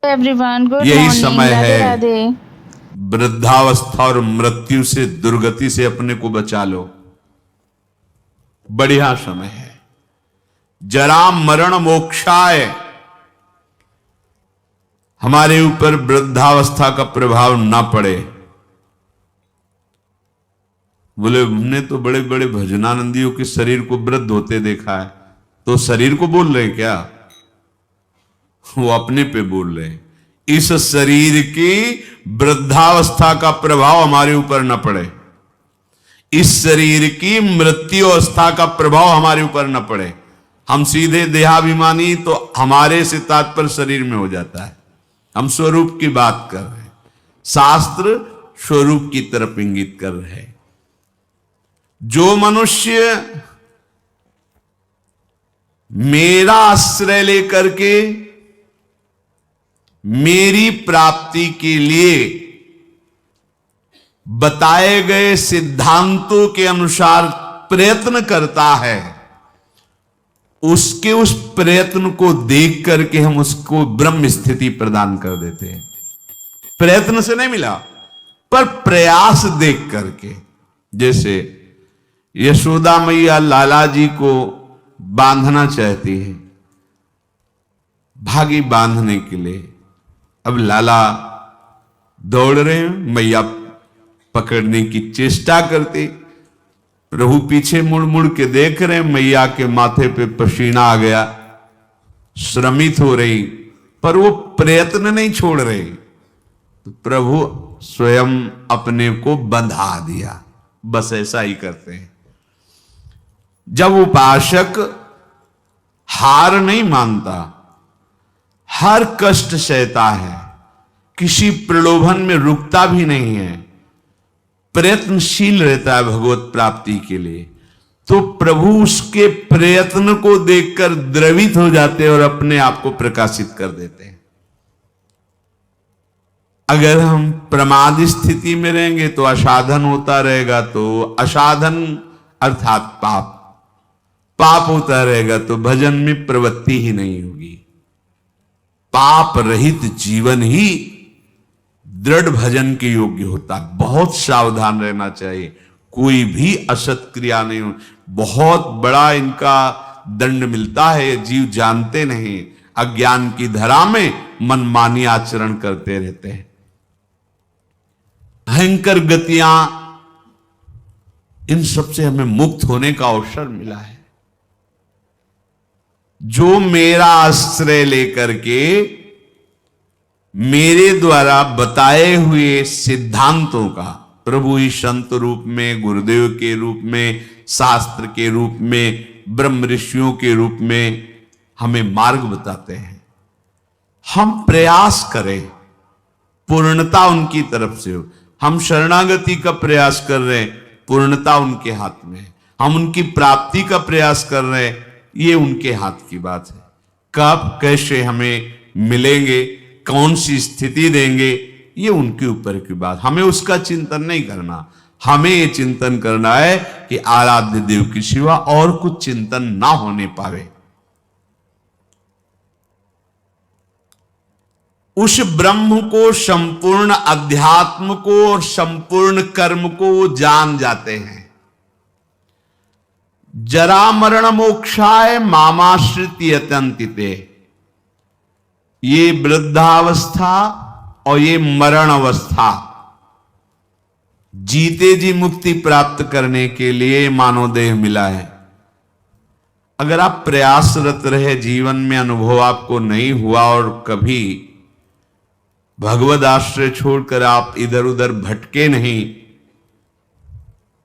Everyone, good यही morning. समय राधे है, राधे। वृद्धावस्था और मृत्यु से, दुर्गति से अपने को बचा लो। बढ़िया समय है। जरा मरण मोक्षाय, हमारे ऊपर वृद्धावस्था का प्रभाव ना पड़े। बोले हमने तो बड़े बड़े भजनानंदियों के शरीर को वृद्ध होते देखा है। तो शरीर को बोल रहे क्या? वो अपने पे बोल रहे हैं। इस शरीर की वृद्धावस्था का प्रभाव हमारे ऊपर न पड़े, इस शरीर की मृत्यु अवस्था का प्रभाव हमारे ऊपर न पड़े। हम सीधे देहाभिमानी तो हमारे से तात्पर्य शरीर में हो जाता है। हम स्वरूप की बात कर रहे हैं, शास्त्र स्वरूप की तरफ इंगित कर रहे हैं। जो मनुष्य मेरा आश्रय लेकर के मेरी प्राप्ति के लिए बताए गए सिद्धांतों के अनुसार प्रयत्न करता है, उसके उस प्रयत्न को देख करके हम उसको ब्रह्म स्थिति प्रदान कर देते हैं। प्रयत्न से नहीं मिला, पर प्रयास देख करके। जैसे यशोदा मैया लाला जी को बांधना चाहती है, भागी बांधने के लिए। अब लाला दौड़ रहे हैं, मैया पकड़ने की चेष्टा करती, प्रभु पीछे मुड़ मुड़ के देख रहे हैं। मैया के माथे पे पसीना आ गया, श्रमित हो रही, पर वो प्रयत्न नहीं छोड़ रहे। तो प्रभु स्वयं अपने को बंधा दिया। बस ऐसा ही करते हैं। जब उपासक हार नहीं मानता, हर कष्ट सहता है, किसी प्रलोभन में रुकता भी नहीं है, प्रयत्नशील रहता है भगवत प्राप्ति के लिए, तो प्रभु उसके प्रयत्न को देखकर द्रवित हो जाते हैं और अपने आप को प्रकाशित कर देते हैं। अगर हम प्रमाद स्थिति में रहेंगे तो असाधन होता रहेगा, तो असाधन अर्थात पाप, पाप होता रहेगा तो भजन में प्रवृत्ति ही नहीं होगी। पाप रहित जीवन ही दृढ़ भजन के योग्य होता। बहुत सावधान रहना चाहिए, कोई भी असत क्रिया नहीं हो। बहुत बड़ा इनका दंड मिलता है, जीव जानते नहीं, अज्ञान की धरा में मनमानी आचरण करते रहते हैं। भयंकर गतियां, इन सब से हमें मुक्त होने का अवसर मिला है। जो मेरा आश्रय लेकर के मेरे द्वारा बताए हुए सिद्धांतों का, प्रभु ही संत रूप में, गुरुदेव के रूप में, शास्त्र के रूप में, ब्रह्म ऋषियों के रूप में हमें मार्ग बताते हैं, हम प्रयास करें, पूर्णता उनकी तरफ से हो। हम शरणागति का प्रयास कर रहे हैं, पूर्णता उनके हाथ में है। हम उनकी प्राप्ति का प्रयास कर रहे हैं, ये उनके हाथ की बात है। कब कैसे हमें मिलेंगे, कौन सी स्थिति देंगे, ये उनके ऊपर की बात। हमें उसका चिंतन नहीं करना, हमें ये चिंतन करना है कि आराध्य देव के सिवा और कुछ चिंतन ना होने पावे। उस ब्रह्म को, संपूर्ण अध्यात्म को और संपूर्ण कर्म को जान जाते हैं। जरा मरण मोक्षाय मामाश्रित यतन्तिते, ये वृद्धावस्था और ये मरण अवस्था जीते जी मुक्ति प्राप्त करने के लिए मानव देह मिला है। अगर आप प्रयासरत रहे, जीवन में अनुभव आपको नहीं हुआ और कभी भगवद आश्रय छोड़कर आप इधर उधर भटके नहीं,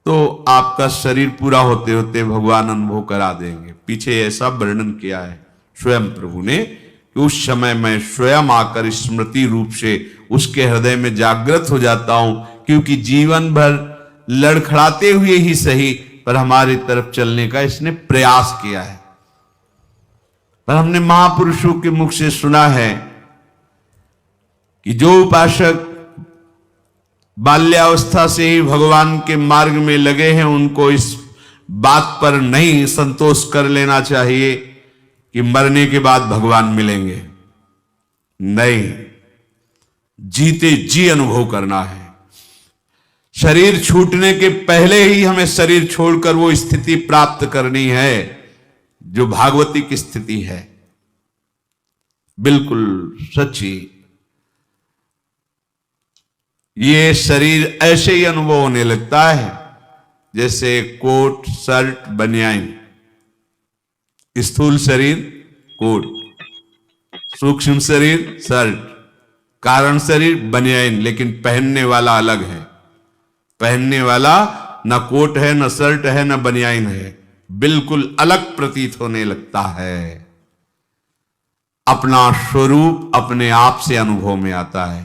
तो आपका शरीर पूरा होते होते भगवान अनुभव करा देंगे। पीछे ऐसा वर्णन किया है स्वयं प्रभु ने कि उस समय मैं स्वयं आकर स्मृति रूप से उसके हृदय में जागृत हो जाता हूं, क्योंकि जीवन भर लड़खड़ाते हुए ही सही पर हमारी तरफ चलने का इसने प्रयास किया है। पर हमने महापुरुषों के मुख से सुना है कि जो उपासक बाल्यावस्था से ही भगवान के मार्ग में लगे हैं, उनको इस बात पर नहीं संतोष कर लेना चाहिए कि मरने के बाद भगवान मिलेंगे। नहीं, जीते जी अनुभव करना है। शरीर छूटने के पहले ही हमें शरीर छोड़कर वो स्थिति प्राप्त करनी है जो भागवती की स्थिति है। बिल्कुल सच्ची। ये शरीर ऐसे ही अनुभव होने लगता है जैसे कोट, शर्ट, बनियान। स्थूल शरीर कोट, सूक्ष्म शरीर शर्ट, कारण शरीर बनियान, लेकिन पहनने वाला अलग है। पहनने वाला न कोट है, न शर्ट है, न बनियान है, बिल्कुल अलग प्रतीत होने लगता है। अपना स्वरूप अपने आप से अनुभव में आता है,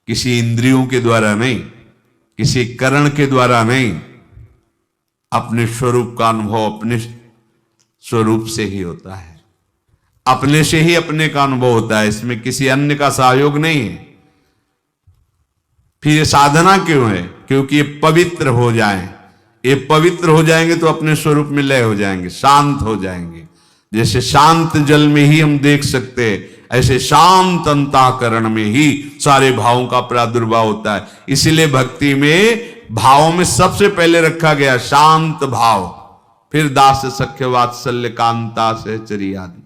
किसी इंद्रियों के द्वारा नहीं, किसी करण के द्वारा नहीं। अपने स्वरूप का अनुभव अपने स्वरूप से ही होता है, अपने से ही अपने का अनुभव होता है, इसमें किसी अन्य का सहयोग नहीं है। फिर ये साधना क्यों है? क्योंकि ये पवित्र हो जाएं। ये पवित्र हो जाएंगे तो अपने स्वरूप में लय हो जाएंगे, शांत हो जाएंगे। जैसे शांत जल में ही हम देख सकते हैं, ऐसे शांत अंतःकरण में ही सारे भावों का प्रादुर्भाव होता है। इसलिए भक्ति में भावों में सबसे पहले रखा गया शांत भाव, फिर दास सख्य वात्सल्य कांता सहचरी आदि।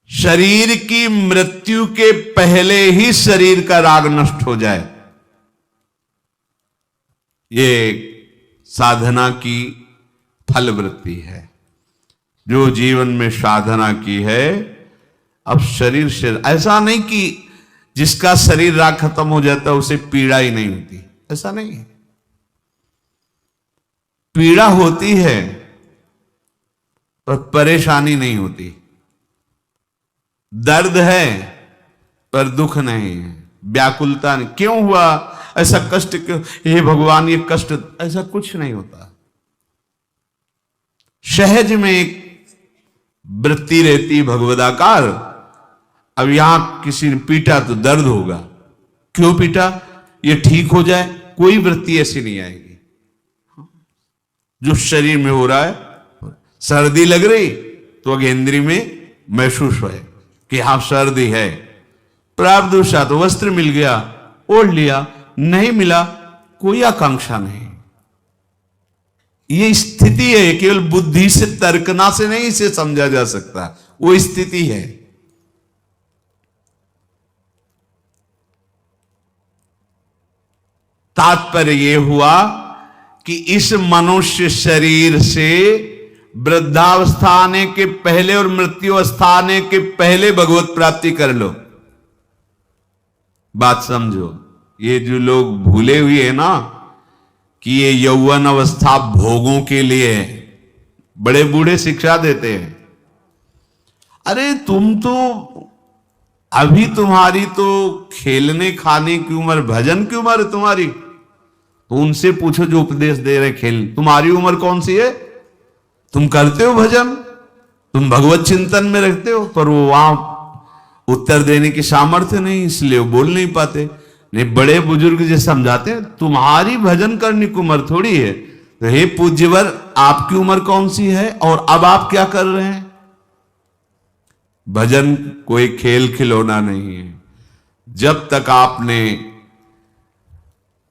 शरीर की मृत्यु के पहले ही शरीर का राग नष्ट हो जाए, ये साधना की फलवृत्ति है। जो जीवन में साधना की है, अब शरीर से ऐसा नहीं कि जिसका शरीर राग खत्म हो जाता है उसे पीड़ा ही नहीं होती, ऐसा नहीं है। पीड़ा होती है पर परेशानी नहीं होती, दर्द है पर दुख नहीं है, व्याकुलता नहीं। क्यों हुआ ऐसा कष्ट, क्यों हे भगवान ये कष्ट, ऐसा कुछ नहीं होता। सहज में एक वृत्ति रहती भगवदाकार। अब यहां किसी ने पीटा तो दर्द होगा, क्यों पीटा, ये ठीक हो जाए, कोई वृत्ति ऐसी नहीं आएगी। जो शरीर में हो रहा है, सर्दी लग रही तो अगेंद्री में महसूस है कि हाँ सर्दी है, प्रारब्धवशात तो वस्त्र मिल गया, ओढ़ लिया, नहीं मिला कोई आकांक्षा नहीं। ये स्थिति है, केवल बुद्धि से तर्कना से नहीं इसे समझा जा सकता, वो स्थिति है। तात्पर्य यह हुआ कि इस मनुष्य शरीर से वृद्धावस्था आने के पहले और मृत्यु अवस्था आने के पहले भगवत प्राप्ति कर लो। बात समझो, ये जो लोग भूले हुए हैं ना कि ये यौवन अवस्था भोगों के लिए है, बड़े बूढ़े शिक्षा देते हैं। अरे तुम तो अभी, तुम्हारी तो खेलने खाने की उम्र, भजन की उम्र है तुम्हारी, तो उनसे पूछो जो उपदेश दे रहे खेल। तुम्हारी उम्र कौन सी है? तुम करते हो भजन, तुम भगवत चिंतन में रहते हो, पर वो वहां उत्तर देने की सामर्थ्य नहीं, इसलिए वो बोल नहीं पाते। नहीं, बड़े बुजुर्ग जो समझाते हैं तुम्हारी भजन करने की उम्र थोड़ी है। तो हे पूज्यवर, आपकी उम्र कौन सी है और अब आप क्या कर रहे हैं? भजन कोई खेल खिलौना नहीं है। जब तक आपने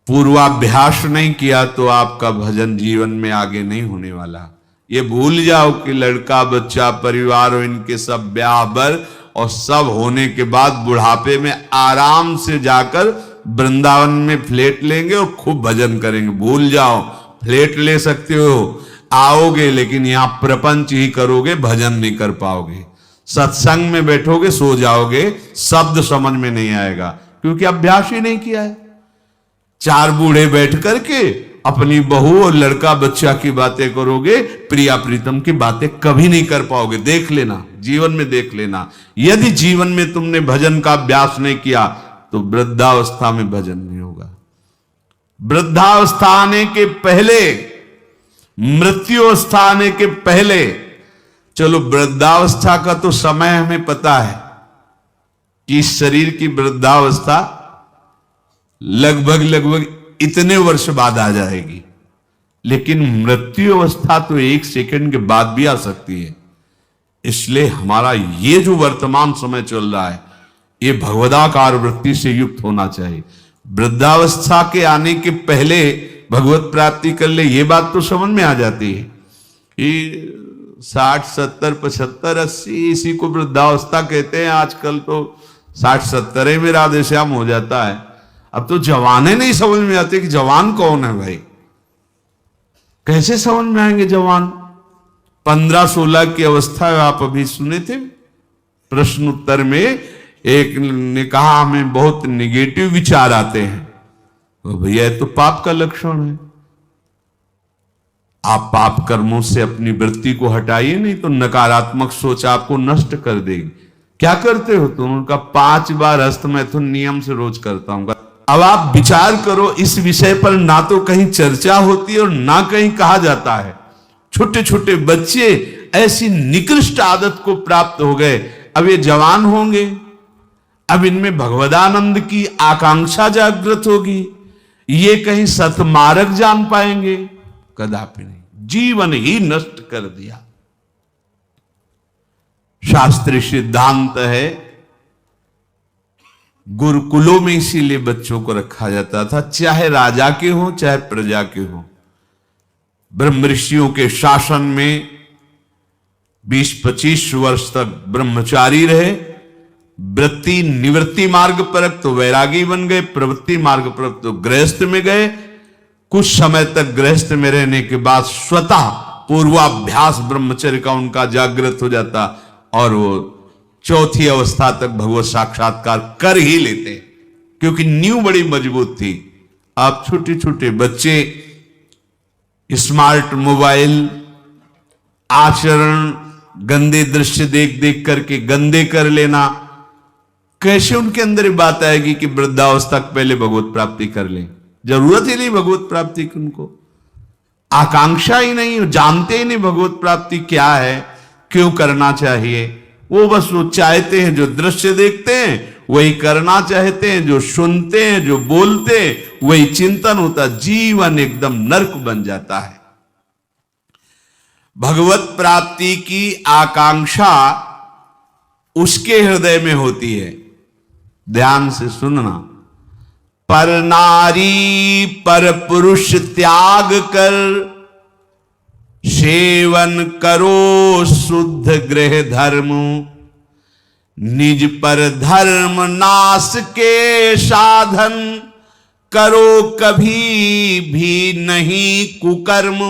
पूर्वाभ्यास नहीं किया तो आपका भजन जीवन में आगे नहीं होने वाला। ये भूल जाओ कि लड़का बच्चा परिवार और इनके सब ब्याह बर और सब होने के बाद बुढ़ापे में आराम से जाकर वृंदावन में फ्लैट लेंगे और खूब भजन करेंगे। भूल जाओ, फ्लैट ले सकते हो, आओगे लेकिन यहां प्रपंच ही करोगे, भजन नहीं कर पाओगे। सत्संग में बैठोगे सो जाओगे, शब्द समझ में नहीं आएगा क्योंकि अभ्यास ही नहीं किया है। चार बूढ़े बैठ करके अपनी बहू और लड़का बच्चा की बातें करोगे, प्रिया प्रीतम की बातें कभी नहीं कर पाओगे। देख लेना, जीवन में देख लेना। यदि जीवन में तुमने भजन का अभ्यास नहीं किया तो वृद्धावस्था में भजन नहीं होगा। वृद्धावस्था आने के पहले, मृत्यु अवस्था आने के पहले, चलो वृद्धावस्था का तो समय हमें पता है कि इस शरीर की वृद्धावस्था लगभग इतने वर्ष बाद आ जाएगी, लेकिन मृत्यु अवस्था तो 1 सेकंड के बाद भी आ सकती है। इसलिए हमारा ये जो वर्तमान समय चल रहा है, ये भगवदाकार वृत्ति से युक्त होना चाहिए। वृद्धावस्था के आने के पहले भगवत प्राप्ति कर ले, ये बात तो समझ में आ जाती है कि 60, 70, 75, 80 इसी को वृद्धावस्था कहते हैं। आजकल तो 60, 70 में राधे श्याम हो जाता है। अब तो जवाने नहीं समझ में आते कि जवान कौन है भाई, कैसे समझ में आएंगे जवान। 15-16 की अवस्था है। आप अभी सुने थे प्रश्न उत्तर में, एक ने कहा हमें बहुत निगेटिव विचार आते हैं। तो भैया तो पाप का लक्षण है। आप पाप कर्मों से अपनी वृत्ति को हटाइए, नहीं तो नकारात्मक सोच आपको नष्ट कर देगी। क्या करते हो तुम? उनका 5 बार हस्तमैथुन नियम से रोज करता हूं। अब आप विचार करो, इस विषय पर ना तो कहीं चर्चा होती है और ना कहीं कहा जाता है। छोटे छोटे बच्चे ऐसी निकृष्ट आदत को प्राप्त हो गए। अब ये जवान होंगे, अब इनमें भगवदानंद की आकांक्षा जागृत होगी, ये कहीं सतमार्ग जान पाएंगे? कदापि नहीं। जीवन ही नष्ट कर दिया। शास्त्रीय सिद्धांत है, गुरुकुलों में इसीलिए बच्चों को रखा जाता था, चाहे राजा के हो चाहे प्रजा के हो। ब्रह्म ऋषियों के शासन में 20-25 वर्ष तक ब्रह्मचारी रहे। वृत्ति निवृत्ति मार्ग पर तो वैरागी बन गए, प्रवृत्ति मार्ग पर तो गृहस्थ में गए। कुछ समय तक गृहस्थ में रहने के बाद स्वतः पूर्वाभ्यास ब्रह्मचर्य का उनका जागृत हो जाता और वो चौथी अवस्था तक भगवत साक्षात्कार कर ही लेते, क्योंकि नींव बड़ी मजबूत थी। आप छोटे छोटे बच्चे स्मार्ट मोबाइल, आचरण, गंदे दृश्य देख देख करके गंदे कर लेना, कैसे उनके अंदर ये बात आएगी कि वृद्धावस्था पहले भगवत प्राप्ति कर लें? जरूरत ही नहीं भगवत प्राप्ति की, उनको आकांक्षा ही नहीं, जानते ही नहीं भगवत प्राप्ति क्या है, क्यों करना चाहिए। वो बस वो चाहते हैं, जो दृश्य देखते हैं वही करना चाहते हैं, जो सुनते हैं, जो बोलते हैं वही चिंतन होता। जीवन एकदम नरक बन जाता है। भगवत प्राप्ति की आकांक्षा उसके हृदय में होती है। ध्यान से सुनना। पर नारी पर पुरुष त्याग कर, सेवन करो शुद्ध गृह धर्म, निज पर धर्म नाश के साधन, करो कभी भी नहीं कुकर्म।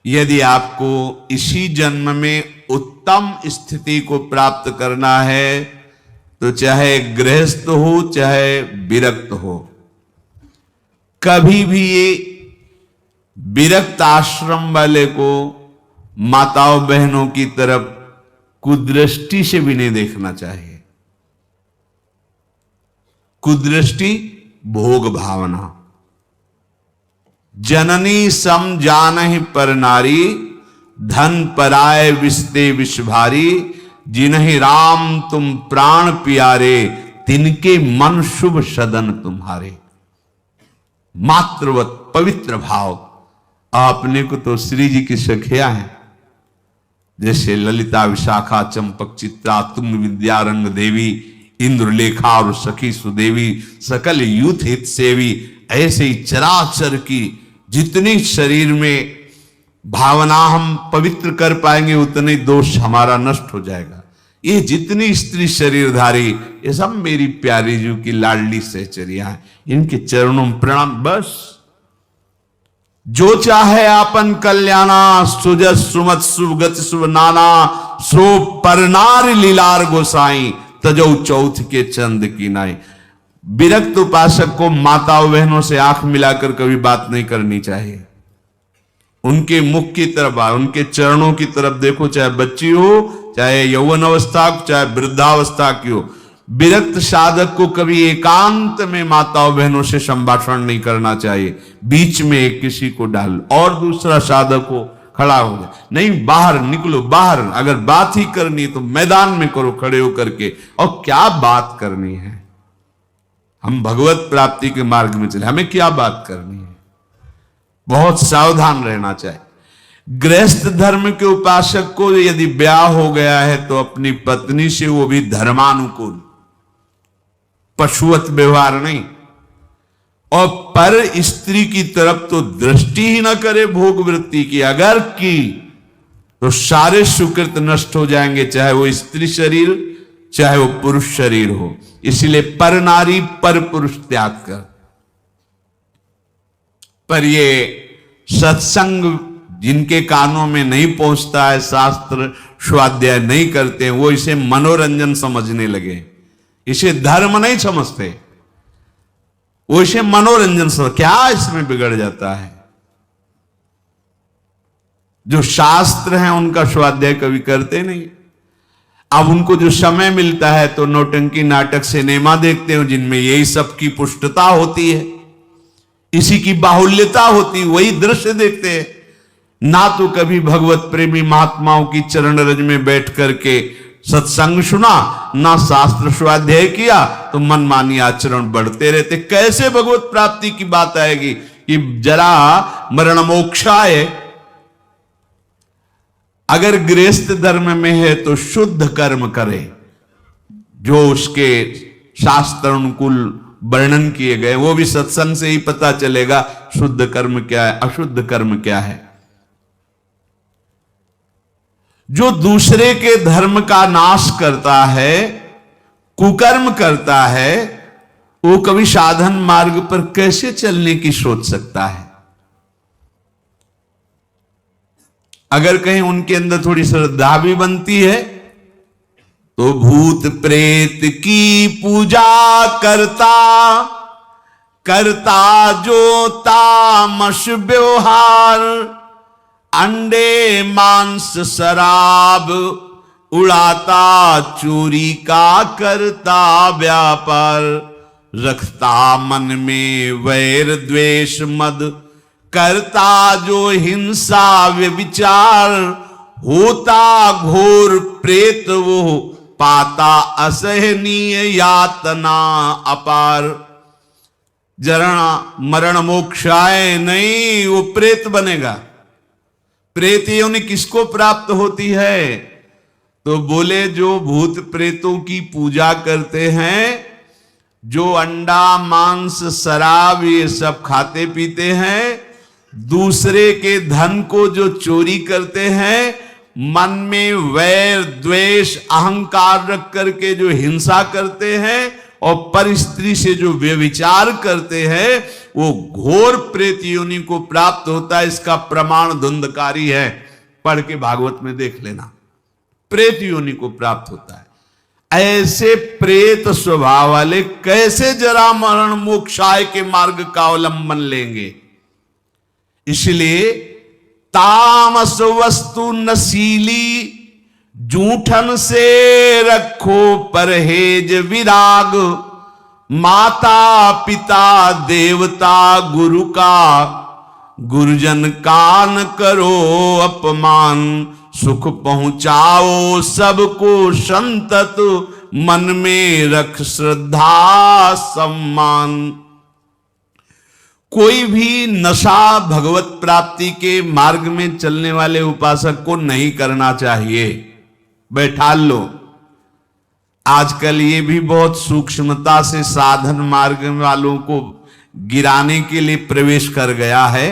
यदि आपको इसी जन्म में उत्तम स्थिति को प्राप्त करना है, तो चाहे गृहस्थ हो चाहे विरक्त हो, कभी भी ये विरक्त आश्रम वाले को माताओं बहनों की तरफ कुदृष्टि से भी नहीं देखना चाहिए। कुदृष्टि भोग भावना। जननी सम जानहि पर नारी, धन पराय विस्ते विष भारी, जिन्हि राम तुम प्राण प्यारे, तिनके मन शुभ सदन तुम्हारे। मातृवत पवित्र भाव। आपने को तो श्री जी की सखिया है, जैसे ललिता, विशाखा, चंपक, चित्रा, तुम विद्या, रंग देवी, इंद्रलेखा और सखी सुदेवी, सकल यूथ हित सेवी। ऐसे ही चराचर की जितनी शरीर में भावना हम पवित्र कर पाएंगे, उतने दोष हमारा नष्ट हो जाएगा। ये जितनी स्त्री शरीरधारी, ये सब मेरी प्यारी जी की लाडली सहचरिया है। इनके चरणों में प्रणाम। बस जो चाहे आपन कल्याणा, सुजस सुमत सुगत शुभ नाना, सो परनार लीलार गोसाई, तजौ चौथ के चंद की नाई। विरक्त उपासक को माताओं बहनों से आंख मिलाकर कभी बात नहीं करनी चाहिए। उनके मुख की तरफ, उनके चरणों की तरफ देखो, चाहे बच्ची हो, चाहे यौवन अवस्था, चाहे वृद्धावस्था की हो। विरक्त साधक को कभी एकांत में माताओं बहनों से संभाषण नहीं करना चाहिए। बीच में किसी को डाल और दूसरा साधक हो खड़ा हो जाए, नहीं बाहर निकलो। बाहर अगर बात ही करनी तो मैदान में करो खड़े होकर के। और क्या बात करनी है? हम भगवत प्राप्ति के मार्ग में चले, हमें क्या बात करनी है? बहुत सावधान रहना चाहिए। गृहस्थ धर्म के उपासक को यदि ब्याह हो गया है तो अपनी पत्नी से वो भी धर्मानुकूल, पशुवत व्यवहार नहीं, और पर स्त्री की तरफ तो दृष्टि ही ना करे भोग वृत्ति की। अगर की तो सारे सुकृत नष्ट हो जाएंगे, चाहे वो स्त्री शरीर चाहे वो पुरुष शरीर हो। इसलिए पर नारी पर पुरुष त्याग कर। पर ये सत्संग जिनके कानों में नहीं पहुंचता है, शास्त्र स्वाध्याय नहीं करते हैं, वो इसे मनोरंजन समझने लगे, इसे धर्म नहीं समझते, वो इसे मनोरंजन समझ। क्या इसमें बिगड़ जाता है? जो शास्त्र हैं उनका स्वाध्याय कभी करते नहीं। अब उनको जो समय मिलता है तो नौटंकी नाटक सिनेमा देखते हो जिनमें यही सब की पुष्टता होती है, इसी की बाहुल्यता होती, वही दृश्य देखते हैं। ना तो कभी भगवत प्रेमी महात्माओं की चरण रज में बैठ करके सत्संग सुना, ना शास्त्र स्वाध्याय किया, तो मनमानी आचरण बढ़ते रहते। कैसे भगवत प्राप्ति की बात आएगी? कि जरा मरण मोक्षाय, अगर गृहस्थ धर्म में है तो शुद्ध कर्म करे, जो उसके शास्त्र अनुकूल वर्णन किए गए, वो भी सत्संग से ही पता चलेगा शुद्ध कर्म क्या है, अशुद्ध कर्म क्या है। जो दूसरे के धर्म का नाश करता है, कुकर्म करता है, वो कभी साधन मार्ग पर कैसे चलने की सोच सकता है? अगर कहीं उनके अंदर थोड़ी श्रद्धा भी बनती है तो भूत प्रेत की पूजा करता, करता जो तामस व्यवहार, अंडे मांस शराब उड़ाता, चोरी का करता व्यापार, रखता मन में वैर द्वेष मद, करता जो हिंसा व्यभिचार, होता घोर प्रेत वो, पाता असहनीय यातना अपार। जरा मरण मोक्षाय नहीं, वो प्रेत बनेगा। प्रेत योनि किसको प्राप्त होती है? तो बोले जो भूत प्रेतों की पूजा करते हैं, जो अंडा मांस शराब ये सब खाते पीते हैं, दूसरे के धन को जो चोरी करते हैं, मन में वैर द्वेष अहंकार रख करके जो हिंसा करते हैं, और पर स्त्री से जो व्यभिचार करते हैं, वो घोर प्रेत योनि को प्राप्त होता है। इसका प्रमाण धुंधकारी है, पढ़ के भागवत में देख लेना। प्रेत योनि को प्राप्त होता है। ऐसे प्रेत स्वभाव वाले कैसे जरा मरण मोक्षाय के मार्ग का अवलंबन लेंगे? इसलिए तामस वस्तु नशीली, जूठन से रखो परहेज विराग, माता पिता देवता गुरु का, गुरुजन का न करो अपमान, सुख पहुंचाओ सबको संतत, मन में रख श्रद्धा सम्मान। कोई भी नशा भगवत प्राप्ति के मार्ग में चलने वाले उपासक को नहीं करना चाहिए। बैठा लो। आजकल ये भी बहुत सूक्ष्मता से साधन मार्ग वालों को गिराने के लिए प्रवेश कर गया है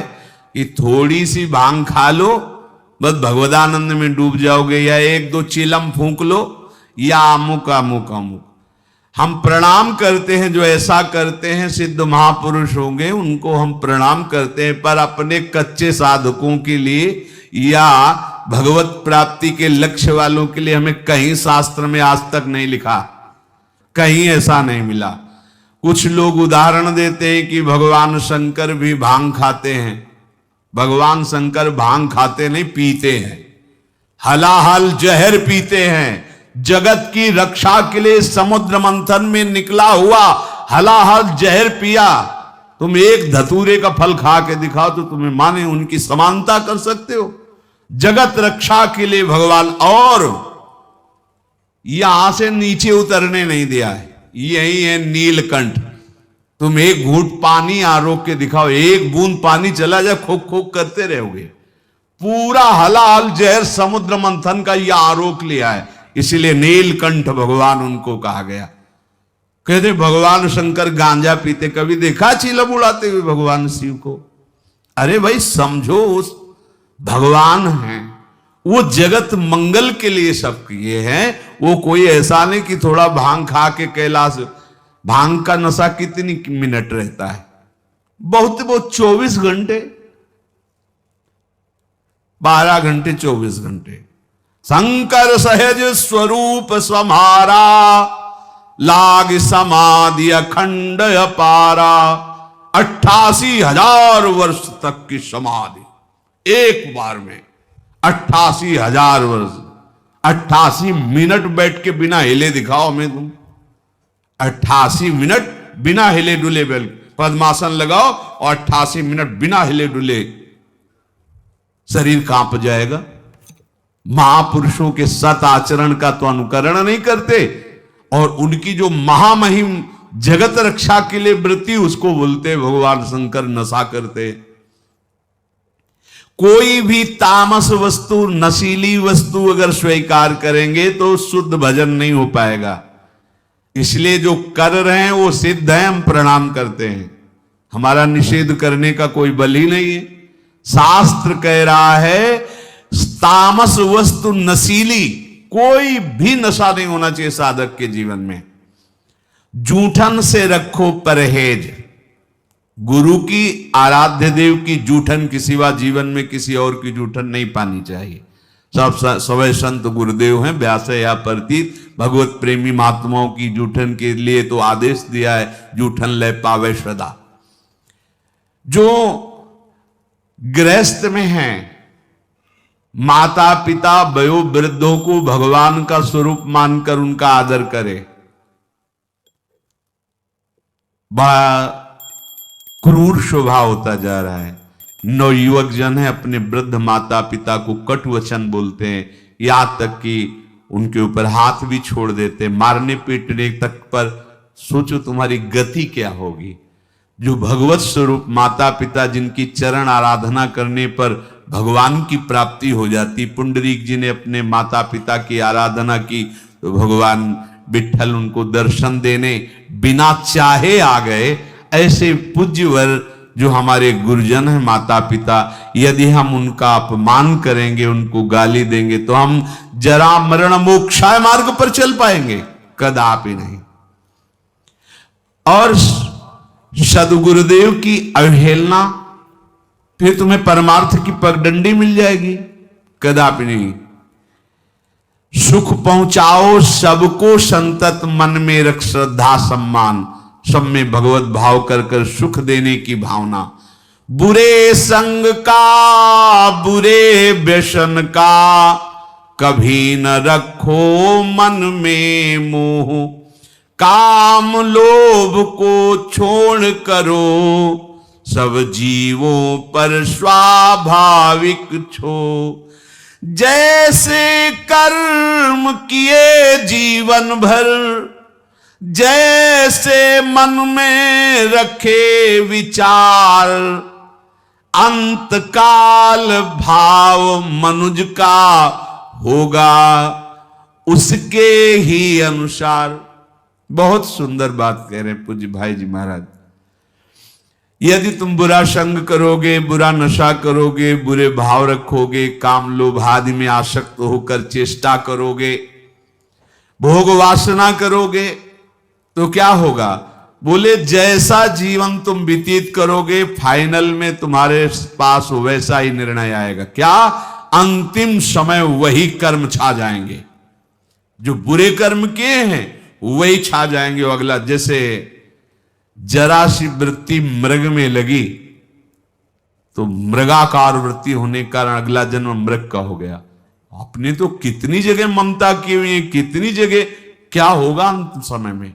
कि थोड़ी सी भांग खा लो, बस भगवदानंद में डूब जाओगे, या एक दो चिलम फूंक लो, या अमुक अमुक अमुक। हम प्रणाम करते हैं, जो ऐसा करते हैं सिद्ध महापुरुष होंगे, उनको हम प्रणाम करते हैं, पर अपने कच्चे साधकों के लिए या भगवत प्राप्ति के लक्ष्य वालों के लिए हमें कहीं शास्त्र में आज तक नहीं लिखा, कहीं ऐसा नहीं मिला। कुछ लोग उदाहरण देते हैं कि भगवान शंकर भी भांग खाते हैं। भगवान शंकर भांग खाते नहीं, पीते हैं, हलाहल जहर पीते हैं। जगत की रक्षा के लिए समुद्र मंथन में निकला हुआ हलाहल जहर पिया। तुम एक धतूरे का फल खा के दिखाओ तो तुम्हें माने उनकी समानता कर सकते हो? जगत रक्षा के लिए भगवान, और यहां से नीचे उतरने नहीं दिया है। यही है नीलकंठ। तुम एक घूंट पानी आरोक के दिखाओ, एक बूंद पानी चला जाए, खोक खोक करते रहोगे। पूरा हलाल जहर समुद्र मंथन का यह आरोप लिया है, इसलिए नीलकंठ भगवान उनको कहा गया। कहते भगवान शंकर गांजा पीते, कभी देखा चिलम उड़ाते हुए भगवान शिव को? अरे भाई समझो, उस भगवान हैं, वो जगत मंगल के लिए सब किए हैं। वो कोई ऐसा नहीं कि थोड़ा भांग खा के कैलाश, भांग का नशा कितनी मिनट रहता है? बहुत 24 घंटे, 12 घंटे 24 घंटे। शंकर सहज स्वरूप समारा, लाग समाधि अखंड अपारा। 88,000 वर्ष तक की समाधि एक बार में, 88,000 वर्ष। 88 मिनट बैठ के बिना हिले दिखाओ हमें तुम। 88 मिनट बिना हिले डुले पद्मासन लगाओ और 88 मिनट बिना हिले डुले, शरीर कांप जाएगा। महापुरुषों के सत आचरण का तो अनुकरण नहीं करते, और उनकी जो महामहिम जगत रक्षा के लिए वृत्ति, उसको बोलते भगवान शंकर नशा करते। कोई भी तामस वस्तु, नशीली वस्तु अगर स्वीकार करेंगे तो शुद्ध भजन नहीं हो पाएगा। इसलिए जो कर रहे हैं वो सिद्ध है, हम प्रणाम करते हैं। हमारा निषेध करने का कोई बल ही नहीं है। शास्त्र कह रहा है तामस वस्तु, नशीली कोई भी नशा नहीं होना चाहिए साधक के जीवन में। जूठन से रखो परहेज। गुरु की, आराध्य देव की जूठन के सिवा जीवन में किसी और की जूठन नहीं पानी चाहिए। सब सवै संत गुरुदेव हैं, व्यास या प्रतीत। भगवत प्रेमी महात्माओं की जूठन के लिए तो आदेश दिया है, जूठन ले पावे सदा। जो गृहस्थ में हैं, माता पिता वयो वृद्धों को भगवान का स्वरूप मानकर उनका आदर करे। बड़ा क्रूर स्वभाव होता जा रहा है। नवयुवक जन है, अपने वृद्ध माता पिता को कट वचन बोलते हैं, यहां तक कि उनके ऊपर हाथ भी छोड़ देते, मारने पीटने तक पर। सोचो तुम्हारी गति क्या होगी। जो भगवत स्वरूप माता पिता, जिनकी चरण आराधना करने पर भगवान की प्राप्ति हो जाती। पुंडरीक जी ने अपने माता पिता की आराधना की तो भगवान विठ्ठल उनको दर्शन देने बिना चाहे आ गए। ऐसे पूज्यवर जो हमारे गुरुजन हैं, माता पिता, यदि हम उनका अपमान करेंगे, उनको गाली देंगे, तो हम जरा मरण मोक्षाय मार्ग पर चल पाएंगे? कदापि नहीं। और सदगुरुदेव की अवहेलना, फिर तुम्हें परमार्थ की पगडंडी मिल जाएगी? कदापि नहीं। सुख पहुंचाओ सबको संतत, मन में रख श्रद्धा सम्मान। सब में भगवत भाव कर कर सुख देने की भावना। बुरे संग का, बुरे व्यसन का कभी न रखो मन में मोह। काम लोभ को छोड़ करो, सब जीवों पर स्वाभाविक छो। जैसे कर्म किए जीवन भर, जैसे मन में रखे विचार। अंत काल भाव मनुज का होगा उसके ही अनुसार। बहुत सुंदर बात कह रहे हैं पूज्य भाई जी महाराज। यदि तुम बुरा संग करोगे, बुरा नशा करोगे, बुरे भाव रखोगे, काम लोभ आदि में आसक्त होकर चेष्टा करोगे, भोग वासना करोगे, तो क्या होगा? बोले जैसा जीवन तुम व्यतीत करोगे, फाइनल में तुम्हारे पास वैसा ही निर्णय आएगा। क्या? अंतिम समय वही कर्म छा जाएंगे। जो बुरे कर्म किए हैं वही छा जाएंगे। वो अगला, जैसे जरा सी वृत्ति मृग में लगी तो मृगाकार वृत्ति होने के कारण अगला जन्म मृग का हो गया। आपने तो कितनी जगह ममता की हुई है, कितनी जगह। क्या होगा अंत समय में?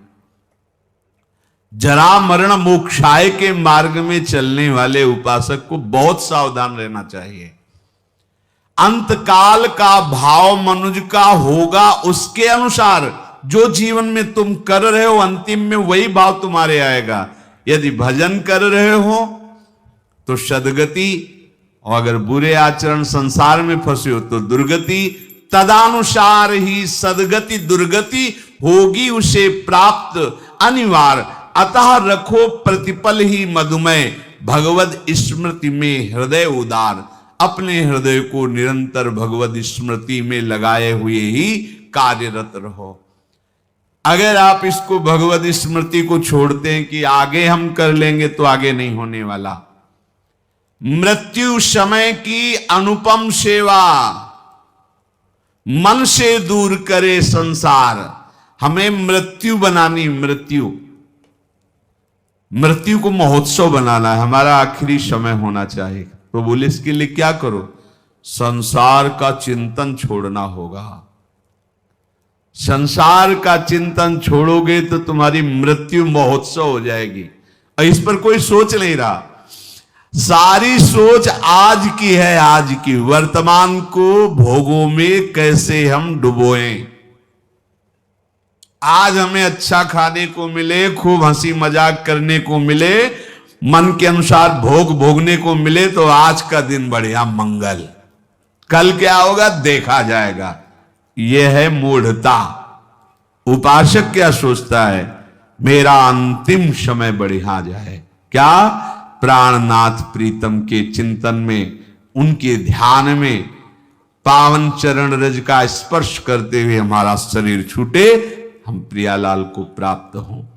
जरा मरण मोक्षाय के मार्ग में चलने वाले उपासक को बहुत सावधान रहना चाहिए। अंतकाल का भाव मनुज का होगा उसके अनुसार। जो जीवन में तुम कर रहे हो, अंतिम में वही भाव तुम्हारे आएगा। यदि भजन कर रहे हो तो सदगति, और अगर बुरे आचरण संसार में फंसे हो तो दुर्गति, तदानुसार ही सदगति दुर्गति होगी उसे प्राप्त अनिवार्य। अतः रखो प्रतिपल ही मधुमय, भगवद स्मृति में हृदय उदार। अपने हृदय को निरंतर भगवद स्मृति में लगाए हुए ही कार्यरत रहो। अगर आप इसको भगवद स्मृति को छोड़ते हैं कि आगे हम कर लेंगे, तो आगे नहीं होने वाला। मृत्यु समय की अनुपम सेवा, मन से दूर करे संसार। हमें मृत्यु बनानी, मृत्यु को महोत्सव बनाना है। हमारा आखिरी समय होना चाहिए। तो बोले इसके लिए क्या करो? संसार का चिंतन छोड़ना होगा। संसार का चिंतन छोड़ोगे तो तुम्हारी मृत्यु महोत्सव हो जाएगी। और इस पर कोई सोच नहीं रहा। सारी सोच आज की है, आज की। वर्तमान को भोगों में कैसे हम डुबोएं। आज हमें अच्छा खाने को मिले, खूब हंसी मजाक करने को मिले, मन के अनुसार भोग भोगने को मिले, तो आज का दिन बढ़िया मंगल। कल क्या होगा देखा जाएगा। यह है मूढ़ता। उपासक क्या सोचता है? मेरा अंतिम समय बढ़िया जाए। क्या? प्राणनाथ प्रीतम के चिंतन में, उनके ध्यान में, पावन चरण रज का स्पर्श करते हुए हमारा शरीर छूटे, हम प्रियालाल को प्राप्त हों।